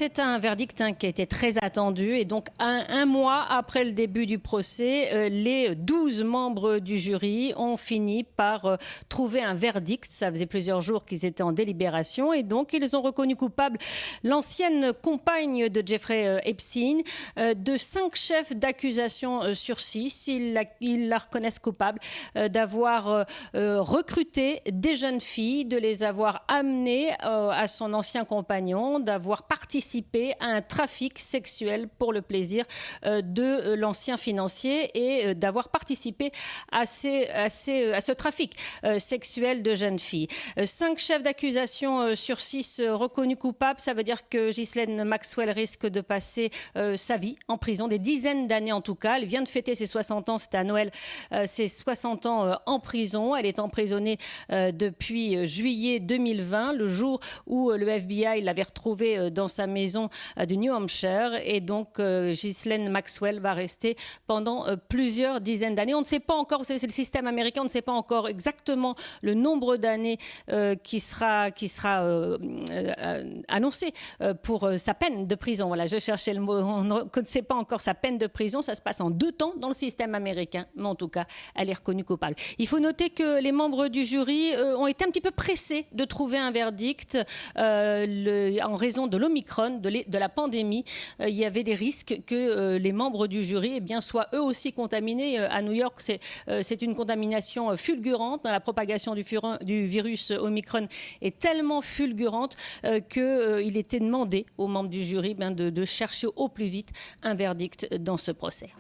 C'est un verdict qui a été très attendu et donc un mois après le début du procès, les 12 membres du jury ont fini par trouver un verdict. Ça faisait plusieurs jours qu'ils étaient en délibération et donc ils ont reconnu coupable l'ancienne compagne de Jeffrey Epstein de 5 chefs d'accusation sur 6. Ils la reconnaissent coupable d'avoir recruté des jeunes filles, de les avoir amenées à son ancien compagnon, d'avoir participé à un trafic sexuel pour le plaisir de l'ancien financier et d'avoir participé à ce trafic sexuel de jeunes filles. 5 chefs d'accusation sur 6 reconnus coupables, ça veut dire que Ghislaine Maxwell risque de passer sa vie en prison, des dizaines d'années en tout cas. Elle vient de fêter ses 60 ans, c'était à Noël, ses 60 ans en prison. Elle est emprisonnée depuis juillet 2020, le jour où le FBI l'avait retrouvée dans sa maison du New Hampshire, et donc Ghislaine Maxwell va rester pendant plusieurs dizaines d'années. On ne sait pas encore, c'est le système américain, on ne sait pas encore exactement le nombre d'années qui sera annoncé pour sa peine de prison. Voilà, je cherchais le mot. On ne sait pas encore sa peine de prison. Ça se passe en 2 temps dans le système américain, mais en tout cas, elle est reconnue coupable. Il faut noter que les membres du jury ont été un petit peu pressés de trouver un verdict en raison de l'Omicron, de la pandémie. Il y avait des risques que les membres du jury soient eux aussi contaminés. À New York, c'est une contamination fulgurante. La propagation du virus Omicron est tellement fulgurante qu'il était demandé aux membres du jury de chercher au plus vite un verdict dans ce procès.